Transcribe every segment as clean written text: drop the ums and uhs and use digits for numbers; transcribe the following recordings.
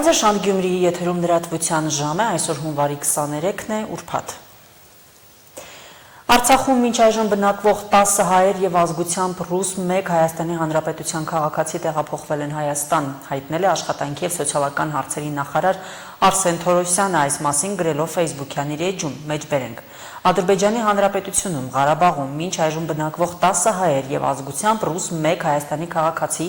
Բարև ձեզ, Շանթ Գյումրիի եթերում լրատվության ժամ է, այսօր հունվարի 23-ն է, ուրբաթ։ Արցախում մինչ այժմ բնակվող 10 հայեր եւ ազգությամբ ռուս 1 Հայաստանի Հանրապետության քաղաքացի տեղափոխվել են Հայաստան, հայտնել է աշխատանքի եւ սոցիալական հարցերի նախարար Արսեն Թորոսյանը, այս մասին գրելով Facebook-յան իր էջում, մեջբերենք։ Ադրբեջանի Հանրապետությունում Ղարաբաղում մինչ այժմ բնակվող 10 հայեր եւ ազգությամբ ռուս 1 Հայաստանի քաղաքացի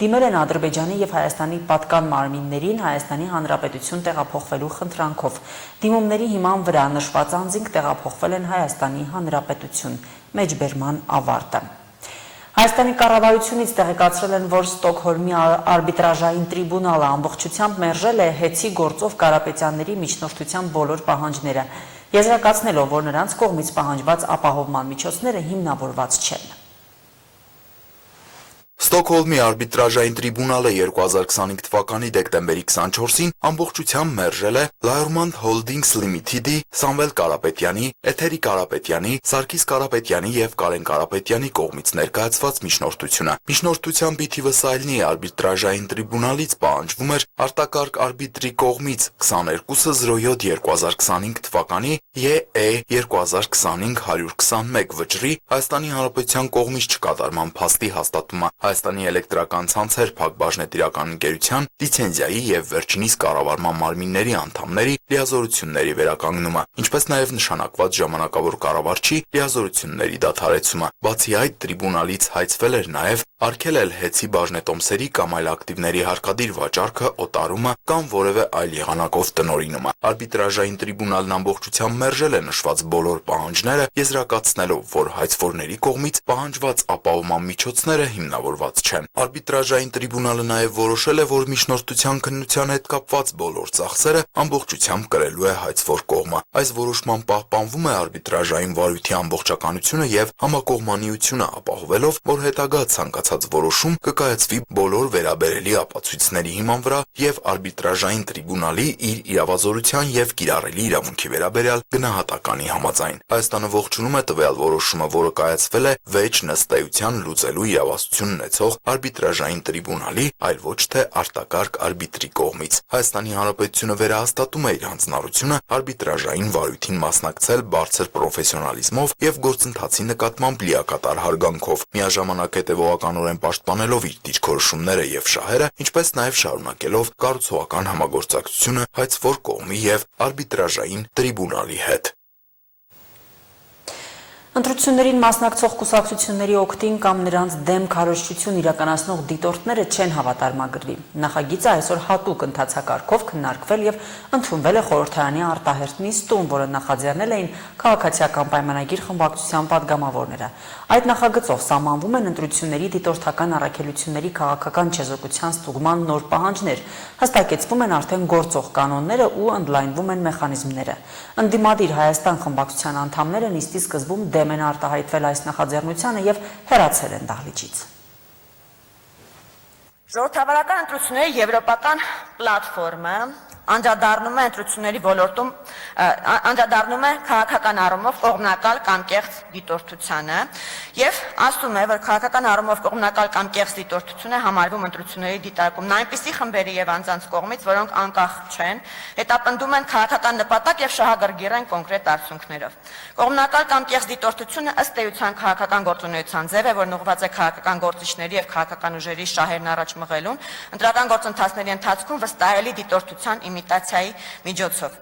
դիմել են Ադրբեջանի եւ Հայաստանի պատկան մարմիններին Հայաստանի Հանրապետություն տեղափոխվելու խնդրանքով։ Դիմումների հիման վրա նշված անձինք տեղափոխվել են Հայաստանի Հանրապետություն, մեջբերման ավարտը։ Հայաստանի կառավարությունից տեղեկացրել են, որ Ստոկհոլմի արբիտրաժային տրիբունալը ամբողջությամբ մերժել է Հեցի գործով Կարապետյանների միջնորդության բոլոր պահանջները, եզրակացնելով, որ նրանց կողմից պահանջված ապահովման միջոցները հիմնավորված չեն։ Ստոկհոլմի արբիտրաժային տրիբունալը 2025 թվականի դեկտեմբերի 24-ին ամբողջությամբ մերժել է Լայորմանդ Հոլդինգս Լիմիթեդի, Սամվել Կարապետյանի, Էթերի Կարապետյանի, Սարգիս Կարապետյանի եւ Կարեն Կարապետյանի կողմից ներկայացված միջնորդությունը։ Միջնորդության թիվը սայլնի արբիտրաժային տրիբունալից պահանջվում էր արտակարգ արբիտրի կողմից 2207/2025 թվականի ԵԷ 2025-121 վճռի Հայաստանի Հանրապետության կողմից չկատարման փաստի հաստատումը։ Հայաստանի էլեկտրական ցանցեր Փակbaşնետիրական ընկերության լիցենզիայի եւ վերջինիս կառավարման մարմինների անդամների լիազորությունների վերականգնումը, ինչպես նաեւ նշանակված ժամանակավոր կառավարչի լիազորությունների դադարեցումը։ Բացի այդ, տրիբունալից հայցվել էր նաեւ արգելել Հեցի բաժնետոմսերի կամ այլ ակտիվների հարկադիր վաճառքը, օտարումը կամ որևէ այլ եղանակով տնօրինումը։ Արբիտրաժային տրիբունալն ամբողջությամբ մերժել է նշված բոլոր պահանջները, եզրակացնելով, որ հայցվորների կողմից պահանջված ապահովման միջոցները հիմնավորված չեն։ Արբիտրաժային տրիբունալը նաև որոշել է, որ միջնորդության քննության հետ կապված բոլոր ծախսերը ամբողջությամբ կրելու է հայցվոր կողմը։ Այս որոշման պահպանվում է արբիտրաժային վարույթի ամբողջականությունը եւ համակողմանիությունը, ապահովելով, որ հետագա ցանկացած որոշում կկայացվի բոլոր վերաբերելի ապացույցների հիման վրա եւ արբիտրաժային տրիբունալի իր իրավազորության եւ կիրառելի իրավունքի վերաբերյալ գնահատականի համաձայն։ Հայաստանը ողջունում է տվյալ որոշումը, որը կայացվել է վեճ նստեյության լուծելու իրավասություն ունեցող արբիտրաժային տրիբունալի, այլ ոչ թե արտակարգ արբիտրի կողմից։ Հայաստանի Հանրապետությունը վերահաստատում է իր հանձնառությունը արբիտրաժային վարույթին մասնակցել բարձր պրոֆեսիոնալիզմով եւ գործընթացի նկատմամբ լիակատար հարգանքով, միաժամանակ հետեւողականորեն պաշտպանելով իր դիրքորոշումները եւ շահերը, ինչպես նաեւ շարունակելով կառուցողական համագործակցությունը հայցվոր կողմի եւ արբիտրաժային տրիբունալի հետ։ Ընտրություններին մասնակցող կուսակցությունների օգտին կամ նրանց դեմ քարոզչություն իրականացնող դիտորդները չեն հավատարմագրվի։ Նախագիծը այսօր հատուկ ընթացակարգով քննարկվել եւ ընդունվել է խորհրդարանի արտահերթ նիստում, որը նախաձեռնել էին քաղաքացիական պայմանագիր խմբակցության падգամավորները։ Այդ նախագծով սահմանվում են ընտրությունների դիտորդական առաքելությունների քաղաքական չեզոքության ստուգման նոր պահանջներ, հստակեցվում են արդեն գործող կանոնները ու ընդլայնվում են մեխանիզմները։ Ընդդիմադիր Հայաստան խմբակցության անդամները նիստի սկզբում դեմ են արտահայտվել այս նախաձեռնությանը եւ հեռացել են դահլիճից։ Ժողովրդավարական ընտրությունների եվրոպական պլատֆորմը անդրադառնում է ընտրությունների ոլորտում անդրադառնում է քաղաքական առումով կողմնակալ կամ կեղծ դիտորդությանը եւ ասում է, որ քաղաքական առումով կողմնակալ կամ կեղծ դիտորդությունը համարվում ընտրությունների դիտարկումն այնպիսի խմբերի եւ անձանց կողմից, որոնք անկախ չեն, հետապնդում են քաղաքական նպատակ եւ շահագրգիռ են կոնկրետ արդյունքներով։ Կողմնակալ կամ կեղծ դիտորդությունը ըստ էության քաղաքական գործունեության ձև է, որն ուղղված է քաղաքական գործիչների եւ քաղաքական ուժերի շահերն առաջ մղելուն, ընտրական գործընթացների ընթացքում վստահելի դիտորդության իմիտացիայի միջոցով։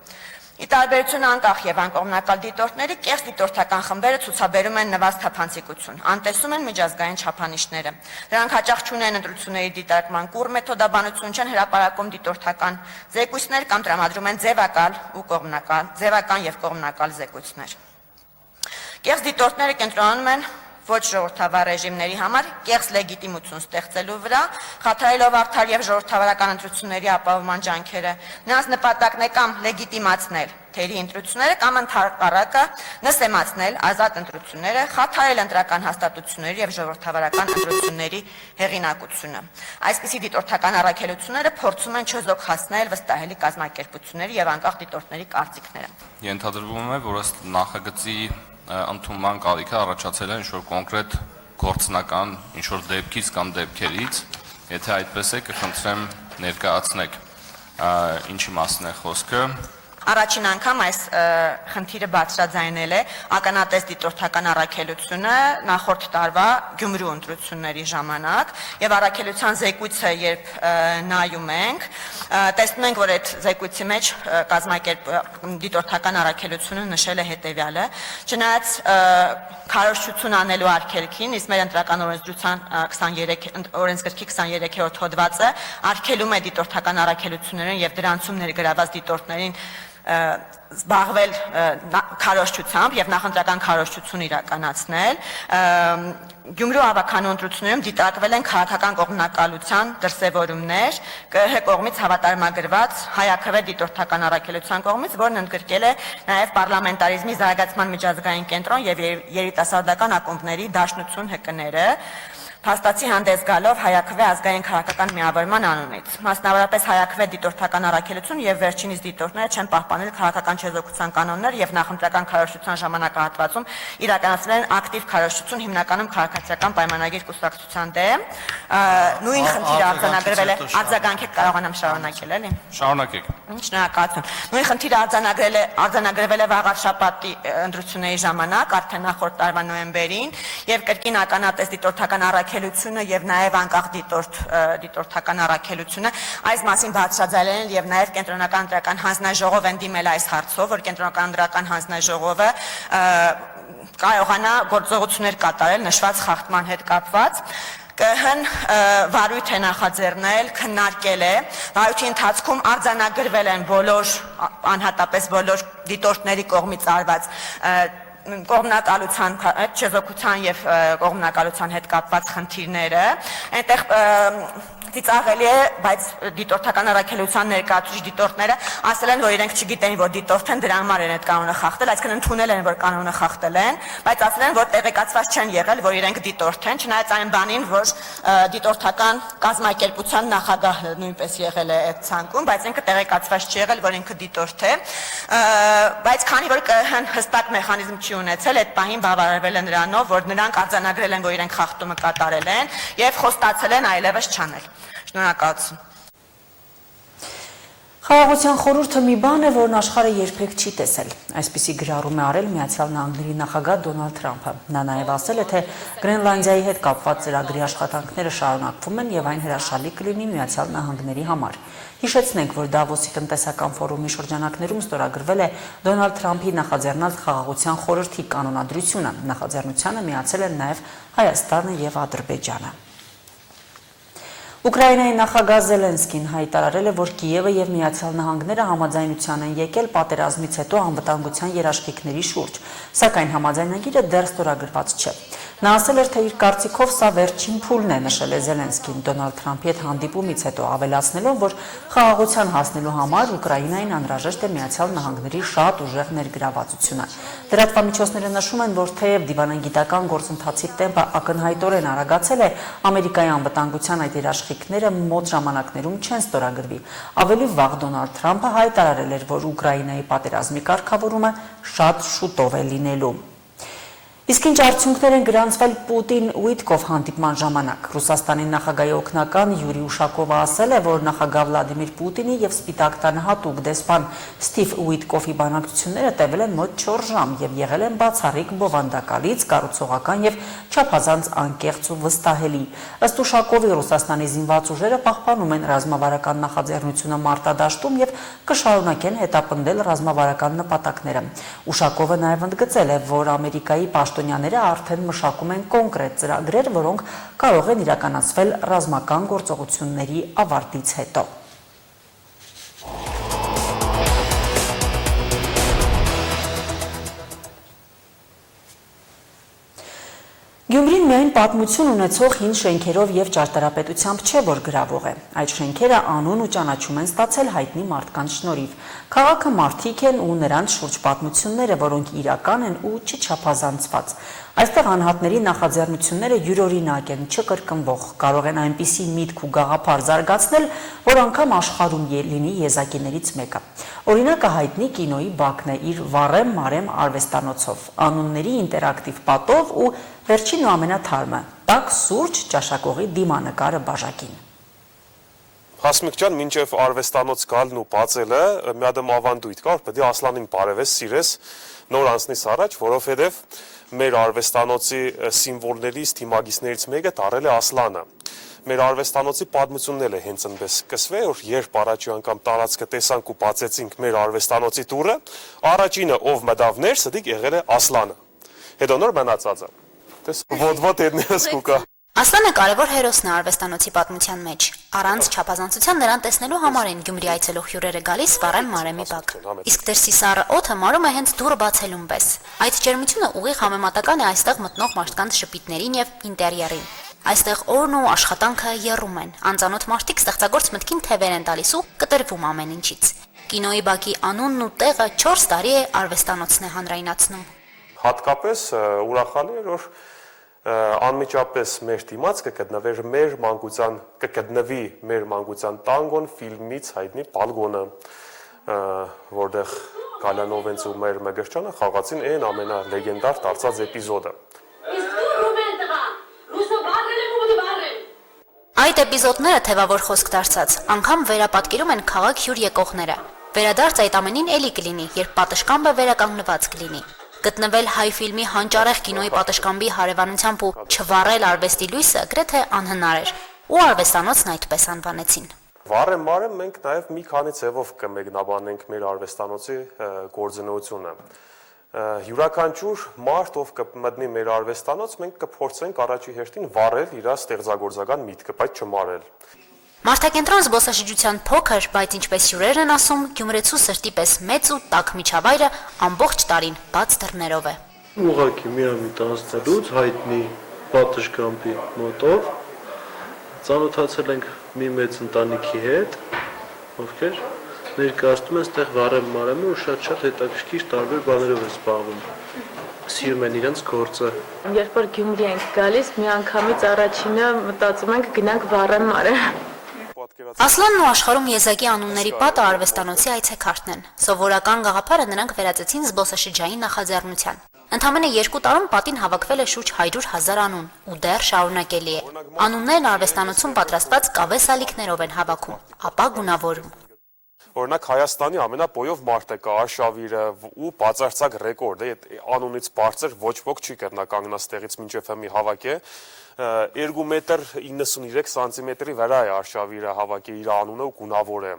Ի տարբերություն անկախ եւ անկողմնակալ դիտորդների, կեղծ դիտորդական խմբերը ցուցաբերում են նվազ թափանցիկություն, անտեսում են միջազգային չափանիշները։ Դրանք հաճախ չունեն ընտրությունների դիտարկման կուռ մեթոդաբանություն, չեն հրապարակում դիտորդական զեկույցներ կամ տրամադրում են ձևական եւ կողմնակալ զեկույցներ։ Կեղծ դիտորդները կենտրոնանում են ոչ ժողովրդավար ռեժիմների համար կեղծ լեգիտիմություն ստեղծելու վրա, խաթարելով արդար եւ ժողովրդավարական ընտրությունների ապահովման ջանքերը, նրանց նպատակն է կամ լեգիտիմացնել թերի ընտրությունները կամ ընդհանրակը նսեմացնել ազատ ընտրությունները, խաթարել ընտրական հաստատությունների եւ ժողովրդավարական ընտրությունների հեղինակությունը։ Այսպիսի դիտորդական առաքելությունները փորձում են չեզոք հասնել վստահելի կազմակերպությունների եւ անկախ դիտորդների կարծիքները։ Ենթադրվում է, որ ըստ նախագծի ընդունման կարիքը առաջացել է ինչ-որ կոնկրետ գործնական ինչ-որ դեպքից կամ դեպքերից, եթե այդպես է, կխնդրեմ ներկայացնեք ինչի մասին է խոսքը։ Առաջին անգամ այս խնդիրը բարձրաձայնել է ականատես դիտորդական առաքելությունը նախորդ տարվա Գյումրու ընտրությունների ժամանակ եւ առաքելության զեկույցը երբ նայում ենք, տեսնում ենք, որ այդ զեկույցի մեջ դիտորդական առաքելությունը նշել է հետեւյալը. չնայած քարոզչություն անելու արգելքին, իսկ մեր ընտրական օրենսդրության 23 օրենսգրքի 23-րդ հոդվածը արգելում է դիտորդական առաքելություններին եւ դրանցում ներգրաված դիտորդներին զբաղվել քարոզչությամբ եւ նախընտրական քարոզչություն իրականացնել։ Գյումրու ավականու ընտրություններում դիտարկվել են քաղաքական կողմնակալության դրսևորումներ ԿԸՀ կողմից հավատարմագրված հայաքվե դիտորդական առաքելության կողմից, որն ընդգրկել է նաեւ պարլամենտարիզմի զարգացման միջազգային կենտրոն եւ երիտասարդական ակումբների դաշնություն ՀԿ-ները, փաստացի հանդես գալով հայաքվե ազգային քաղաքական միավորման անունից։ Մասնավորապես հայաքվե դիտորդական առաքելություն եւ վերջինիս դիտորդները չեն պահպանել քաղաքական չեզոքության կանոններ եւ նախընտրական քարոզչության ժամանակահատվածում իրականացրել են ակտիվ քարոզչություն հիմնականում քաղաքացիական պայմանագիր կուսակցության դեմ։ Նույն խնդիրը արձանագրվել է, արձագանքեք կարողանամ շարունակել, էլի։ Շարունակեք։ Շնորհակալություն։ Նույն խնդիրը արձանագրվել է վաղ շաբաթի ընտրությունների ժամանակ, արդեն նախորդ տարվա նոյեմբերին, եւ կրկին ականատես դիտորդական առաքելությունը եւ նաեւ անկախ դիտորդական առաքելությունը այս մասին բարձրաձայնել են եւ նաեւ կենտրոնական ընտրական հանձնաժողով են դիմել այս հարցով, որ կենտրոնական ընտրական հանձնաժողովը կարողանա գործողություններ կատարել նշված խախտման հետ կապված։ ԿԸՀ-ն վարույթ է նախաձեռնել, քննարկել է, վարույթի ընթացքում արձանագրվել են անհատապես բոլոր դիտորդների կողմից արված կողմնակալության, չեզոքության եւ կողմնակալության հետ կապված խնդիրները, այնտեղ ծիծաղելի է, բայց դիտորդական առաքելության ներկայացուցիչ դիտորդները ասել են, որ իրենք չգիտեն, որ դիտորդ են, դրա համար են այդ կանոնը խախտել, այսինքն ընդունել են, որ կանոնը խախտել են, բայց ասել են, որ տեղեկացված չեն եղել, որ իրենք դիտորդ են, չնայած այն բանին, որ դիտորդական կազմակերպության նախագահը նույնպես եղել է այդ ցանկում, բայց ինքը տեղեկացված չի եղել, որ ինքը դիտորդ է, բայց քանի որ ԿԸՀ-ն հստակ մեխանիզմ չի ունեցել, այդ պահին բավարարվել է նրանով, որ նրանք արձանագրել են, որ իրենք խախտումը կատարել են եւ խոստացել են այլևս չանել։ Շնորհակալություն։ Խաղաղության խորհուրդը մի բան է, որն աշխարհը երբեք չի տեսել։ Այսպիսի գրառում է արել Միացյալ Նահանգների նախագահ Դոնալդ Թրամփը։ Նա նաև ասել է, թե Գրենլանդիայի հետ կապված ծրագրի աշխատանքները շարունակվում են եւ այն հրաշալի կլինի Միացյալ Նահանգների համար։ Հիշեցնենք, որ Դավոսի տնտեսական ֆորումի շրջանակներում ստորագրվել է Դոնալդ Թրամփի նախաձեռնած Խաղաղության խորհրդի կանոնադրությունը։ Նախաձեռնությանը միացել են նաև Հայաստանը եւ Ադրբեջանը։ Ուկրաինայի նախագահ Զելենսկին հայտարարել է, որ Կիևը եւ Միացյալ Նահանգները համաձայնության են եկել պատերազմից հետո անվտանգության երաշխիքների շուրջ, սակայն համաձայնագիրը դեռ ստորագրված չէ։ Նա ասել էր, թե իր կարծիքով սա վերջին փուլն է, նշել է Զելենսկին Դոնալդ Թրամփի հետ հանդիպումից հետո, ավելացնելով, որ խաղաղության հասնելու համար Ուկրաինային անհրաժեշտ է Միացյալ Նահանգների շատ ուժեղ ներգրավվածությունը։ Լրատվամիջոցները նշում են, որ թեև դիվանագիտական գործընթացի տեմպը ակնհայտորեն արագացել է, Ամերիկայի անվտանգության այդ երաշխիքները մոտ ժամանակներում չեն ստորագրվի։ Ավելի վաղ Դոնալդ Թրամփը հայտարարել էր, որ Ուկրաինայի պատերազմի կարգավորումը շատ շուտով է լինելու։ Իսկ ինչ արդյունքներ են գրանցվել Պուտին-Ուիտկով հանդիպման ժամանակ։ Ռուսաստանի նախագահի օգնական Յուրի Ուշակովը ասել է, որ նախագահ Վլադիմիր Պուտինի եւ Սպիտակ տան հատուկ դեսպան Ստիվ Ուիտկովի բանակցությունները տևել են մոտ 4 ժամ եւ եղել են բացառիկ բովանդակալից, կառուցողական եւ չափազանց անկեղծ ու վստահելի։ Ըստ Ուշակովի Ռուսաստանի զինված ուժերը պահպանում են ռազմավարական նախաձեռնությունը մարտադաշտում եւ կշարունակեն հետապնդել ռազմավարական նպատակները։ Ուշակովը նաեւ ընդգծել է, որ Ամերիկայի պաշտոնյաները արդեն մշակում են կոնկրետ ծրագրեր, որոնք կարող են իրականացվել ռազմական գործողությունների ավարտից հետո։ Գյումրին միայն պատմություն ունեցող հին շենքերով եւ ճարտարապետությամբ չէ, որ գրավող է։ Այդ շենքերը անուն ու ճանաչում են ստացել հայտնի մարդկանց շնորհիվ։ Քաղաքը մարդիկ են ու նրանց շուրջ պատմությունները, որոնք իրական են ու չչափազանցված։ Այստեղ անհատների նախաձեռնությունները յուրօրինակ են, չկրկնվող, կարող են այնպիսի միտք ու գաղափար զարգացնել, որ անգամ աշխարհում լինի եզակիներից մեկը։ Օրինակը հայտնի կինոյի Բաքն է իր Վառեմ Մարեմ արվեստանոցով, անունների ինտերակտիվ պատով ու վերջին ու ամենաթարմը՝ տաք սուրճ ճաշակողի դիմանկարը բաժակին։ Հասմիկ ջան, մինչև արվեստանոց գալն ու բացելը մի հատ ավանդույթ կար, պետք է Ասլանին բարևես, սիրես, նոր անցնես առաջ, որովհետև մեր արվեստանոցի սիմվոլներից, թիմագիծներից մեկը դարել է Ասլանը։ Մեր արվեստանոցի պատմությունն է հենց այնպես սկսվել, որ երբ առաջի անգամ տարածքը տեսանք ու բացեցինք մեր արվեստանոցի տուրը, առաջինը ով մտավ ներս, դա եղել է Ասլանը։ Հետո նոր մնացածը։ Տես ոդ էդնես կուկա։ Ասլանը կարևոր հերոսն է արվեստանոցի պատմության մեջ։ Առանց չափազանցության նրան տեսնելու համար են Գյումրի այցելող հյուրերը գալիս Վարեմ Մարեմի բակ։ Իսկ դրսի սառը օդը մարում է հենց դուռը բացելուն պես։ Այդ ջերմությունը ուղիղ համեմատական է այստեղ մտնող մարդկանց շպիտներին եւ ինտերիերին։ Այստեղ օրն ու աշխատանքը եռում են։ Անծանոթ մարդիկ ստեղծագործ մտքին թևեր են տալիս ու կտրվում ամեն ինչից։ Կինոյի բակի անունն ու տեղը 4 տարի է արվեստանոցն է հանրայնացնում։ Հատկապես ուրախալի է, որ անմիջապես մեր դիմաց կգտնվի մեր մանկության տանգոն ֆիլմից հայտնի Բալգոնը, որտեղ Գալյանովենց ու մեր Մգրչյանը խաղացին այն ամենալեգենդար դարձած էպիզոդը։ Այդ էպիզոդները թևավոր խոսք դարձած, անգամ վերապատկերում են քաղաք հյուր եկողները։ Վերադարձ այդ ամենին էլի կլինի, երբ պատշգամբը վերականգնված կլինի։ Գտնվել հայ ֆիլմի հանճարեղ կինոյի պատշգամբի հարևանությամբ ու չվառել արվեստի լույսը գրեթե անհնար էր, ու արվեստանոցն այդպես անվանեցին։ Վարեմ Մարեմ մենք նաև մի քանի ձևով կմեկնաբանենք մեր արվեստանոցի գործունեությունը։ Յուրաքանչյուր մարդ, ով կմտնի մեր արվեստանոց, մենք կփորձենք առաջի հերթին վառել իր ստեղծագործական միտքը, բայց չմարել։ Մարդակենտրոն զբոսաշրջության փոքր, բայց ինչպես հյուրերն են ասում, գյումրեցու սրտի պես մեծ ու տաք միջավայրը ամբողջ տարին բաց դռներով է։ Ուղղակի միամիտ անցնելուց հայտնի պատշգամբի մոտով ծանոթացել ենք մի մեծ ընտանիքի հետ, ովքեր ներկայացնում են այդտեղ Վարեմ Մարեմը ու շատ հետաքրքիր տարբեր բաներով են զբաղվում։ Սիրում են իրենց գործը։ Երբ որ Գյումրի ենք գալիս, միանգամից առաջինը մտածում ենք գնանք Վարեմ Մարեմ։ Ասլանն ու աշխարհում եզակի անունների պատը արվեստանոցի այցեքարտն են։ Սովորական գաղափարը նրանք վերածեցին զբոսաշրջային նախաձեռնության։ Ընդամենը 2 տարում պատին հավաքվել է շուրջ 100,000 անուն ու դեռ շարունակելի է։ Անուններն արվեստանոցում պատրաստված կավե սալիկներով են հավաքում, ապա գունավորում։ Օրինակ Հայաստանի ամենապոյով մարդը կա Արշավիրը ու բացարձակ ռեկորդ է, անունից բարձր ոչ ոք չի կրնա կանգնած տեղից մինչև հիմի հավաքի 2 մետր 93 սանտիմետրի վրա է Արշավիրը հավաքի իր անունը ու գունավոր է։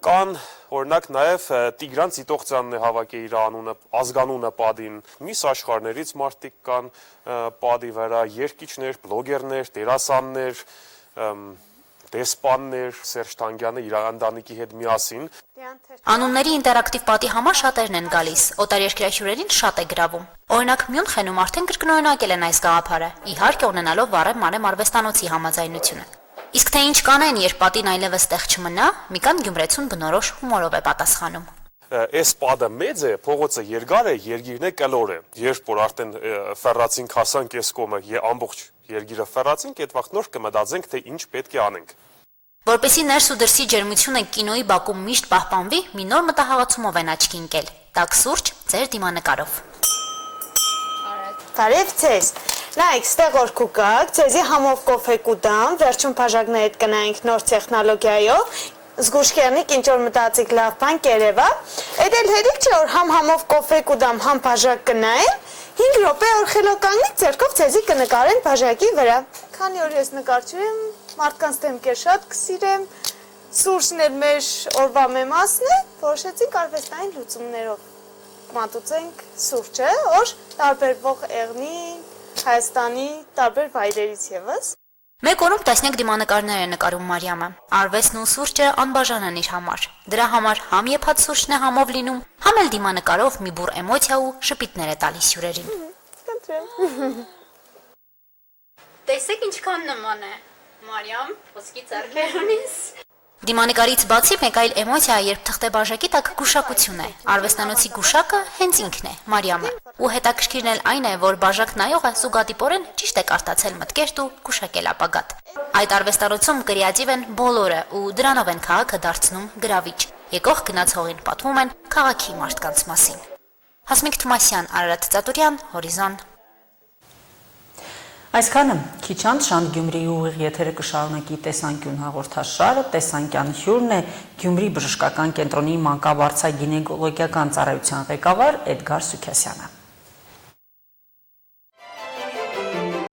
Կան օրինակ նաև Տիգրան Ծիտողցյանն է հավաքի իր անունը, ազգանունը Պադին, մյուս աշխարհներից մարդիկ կան Պադի վրա, երգիչներ, բլոգերներ, դերասաններ, դեսպաններ, Սերժ Թանգյանը իր ընտանիքի հետ միասին։ Անունների ինտերակտիվ պատի համար շատերն են գալիս, օտարերկրյա հյուրերին շատ է գրավում։ Օրինակ Մյունխենում արդեն կրկնօրինակել են այս գաղափարը, իհարկե ունենալով Վարեմ Մարեմ արվեստանոցի համաձայնությունը։ Իսկ թե ինչ կանեն, երբ պատին այլևս տեղ չմնա, Միկան Գյումրեցուն բնորոշ հումորով է պատասխանում։ Այս պատը մեծ է, փողոցը երկար է, երգիրն է կլոր է։ Երբ որ արդեն ֆեռացինք հասանք այս կողմը, ամբողջ երգիրը ֆեռացինք, այդ վաղ նոր կմտածենք, թե ինչ պետք է անենք։ Որպեսզի ներս ու դրսի ջերմությունը կինոյի բակում միշտ պահպանվի, մի նոր մտահղացումով են աչքի ընկել։ Տաք սուրճ ձեր դիմանկարով։ Բարև ձեզ։ Նայեք, ստեղ որ կուկակ, ձեզի համով կոֆե կուտամ, վերջում բաժակներդ կնայինք նոր տեխնոլոգիայով, զգուշկերնիկ ինչ որ մտածիք լավ բան կերևա, այդ էլ հետիք չէ, որ համով կոֆե կուտամ, համ բաժակ կնայեմ, 5 րոպե որ խելոկանից ձերքով ձեզի կնկարեն բաժակի վրա։ Քանի որ ես նկարչում եմ, մարդկանց դեմքեր շատ կսիրեմ, սուրճն էլ մեր օրվա մեմասն է, որոշեցինք արվեստային լուծումներով մատուցենք սուրճը, որ տարբերվող եղնի Հայաստանի տարբեր վայրերից ևս։ Մեկ օրում տասնյակ դիմանկարներ է նկարում Մարիամը։ Արվեստն ու սուրճը անբաժան են իր համար։ Դրա համար համ եփած սուրճն է համով լինում, համ էլ դիմանկարով մի բուռ էմոցիա ու շպիտներ է տալիս հյուրերին։ Տեսեք ինչքան նման է։ Մարիամ, ոսկի ձեռքեր ունիս։ Դիմանկարից բացի մեկ այլ էմոցիա, երբ թղթե բաժակի տակ գուշակություն է։ Արվեստանոցի գուշակը հենց ինքն է, Մարիամը։ Ու հետաքրքիրն էլ այն է, որ բաժակ նայողը զուգադիպորեն ճիշտ է կարդացել մտքերն ու գուշակել ապագատ։ Այդ արվեստանոցում կրեատիվ են բոլորը ու դրանով են քաղաքը դարձնում գրավիչ։ Եկող գնաց հողին պատմում են քաղաքի մարդկանց մասին։ Հասմիկ Թումասյան, Արարատ Ծատուրյան, Հորիզոն։ Այսքանը քիչ անց Շանթ Գյումրիի ուղիղ եթերը կշարունակի տեսանկյուն հաղորդաշարը, տեսանկյան հյուրն է Գյումրի բժշկական կենտրոնի մանկաբարձագինեկոլոգիական ծառայության ղեկավար Էդգար Սուքասյանը։